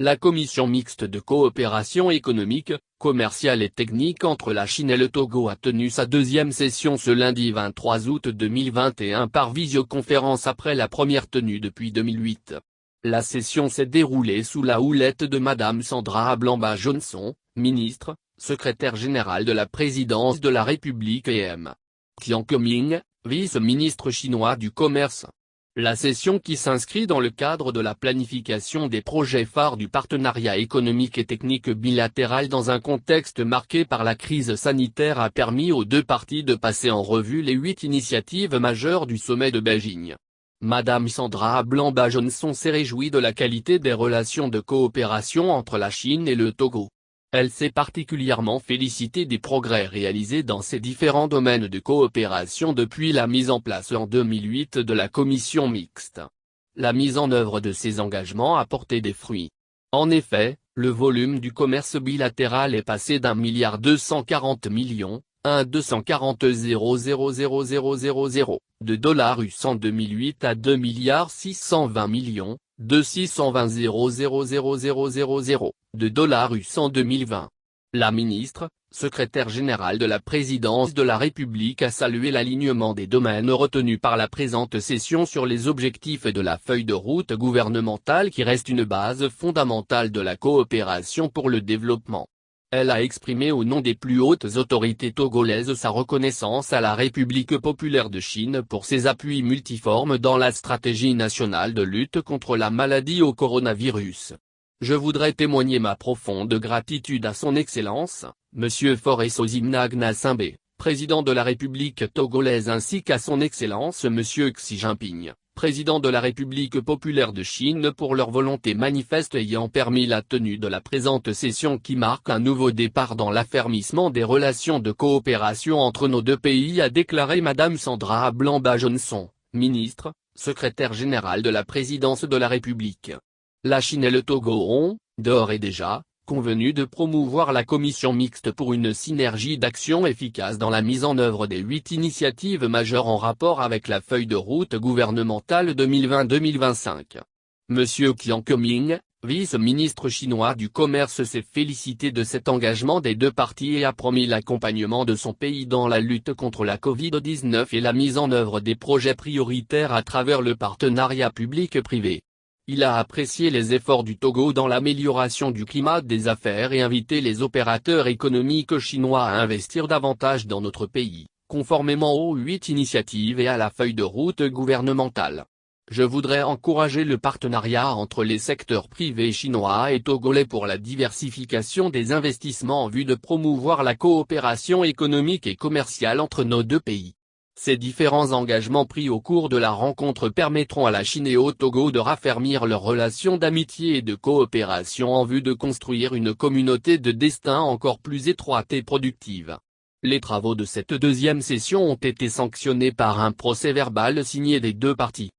La commission mixte de coopération économique, commerciale et technique entre la Chine et le Togo a tenu sa deuxième session ce lundi 23 août 2021 par visioconférence après la première tenue depuis 2008. La session s'est déroulée sous la houlette de Madame Sandra Blamba Johnson, ministre, secrétaire générale de la présidence de la République et M. Qiang Keming, vice-ministre chinois du commerce. La session qui s'inscrit dans le cadre de la planification des projets phares du partenariat économique et technique bilatéral dans un contexte marqué par la crise sanitaire a permis aux deux parties de passer en revue les 8 initiatives majeures du sommet de Beijing. Madame Sandra Blamba Johnson s'est réjouie de la qualité des relations de coopération entre la Chine et le Togo. Elle s'est particulièrement félicitée des progrès réalisés dans ces différents domaines de coopération depuis la mise en place en 2008 de la commission mixte. La mise en œuvre de ces engagements a porté des fruits. En effet, le volume du commerce bilatéral est passé d'1,240 milliard à 240,000,000 de dollars US en 2008 à 2,620 milliards de 620,000,000 de dollars US en 2020. La ministre, secrétaire générale de la présidence de la République a salué l'alignement des domaines retenus par la présente session sur les objectifs de la feuille de route gouvernementale qui reste une base fondamentale de la coopération pour le développement. Elle a exprimé au nom des plus hautes autorités togolaises sa reconnaissance à la République populaire de Chine pour ses appuis multiformes dans la stratégie nationale de lutte contre la maladie au coronavirus. Je voudrais témoigner ma profonde gratitude à son Excellence, M. Faure Sozimna Simbe, président de la République togolaise ainsi qu'à son Excellence M. Xi Jinping, président de la République populaire de Chine pour leur volonté manifeste ayant permis la tenue de la présente session qui marque un nouveau départ dans l'affermissement des relations de coopération entre nos deux pays a déclaré Madame Sandra Blamba Johnson, ministre, secrétaire générale de la présidence de la République. La Chine et le Togo ont, d'ores et déjà, convenu de promouvoir la commission mixte pour une synergie d'action efficace dans la mise en œuvre des 8 initiatives majeures en rapport avec la feuille de route gouvernementale 2020-2025. M. Qiang Keming, vice-ministre chinois du commerce s'est félicité de cet engagement des deux parties et a promis l'accompagnement de son pays dans la lutte contre la Covid-19 et la mise en œuvre des projets prioritaires à travers le partenariat public-privé. Il a apprécié les efforts du Togo dans l'amélioration du climat des affaires et invité les opérateurs économiques chinois à investir davantage dans notre pays, conformément aux 8 initiatives et à la feuille de route gouvernementale. Je voudrais encourager le partenariat entre les secteurs privés chinois et togolais pour la diversification des investissements en vue de promouvoir la coopération économique et commerciale entre nos deux pays. Ces différents engagements pris au cours de la rencontre permettront à la Chine et au Togo de raffermir leurs relations d'amitié et de coopération en vue de construire une communauté de destin encore plus étroite et productive. Les travaux de cette deuxième session ont été sanctionnés par un procès-verbal signé des deux parties.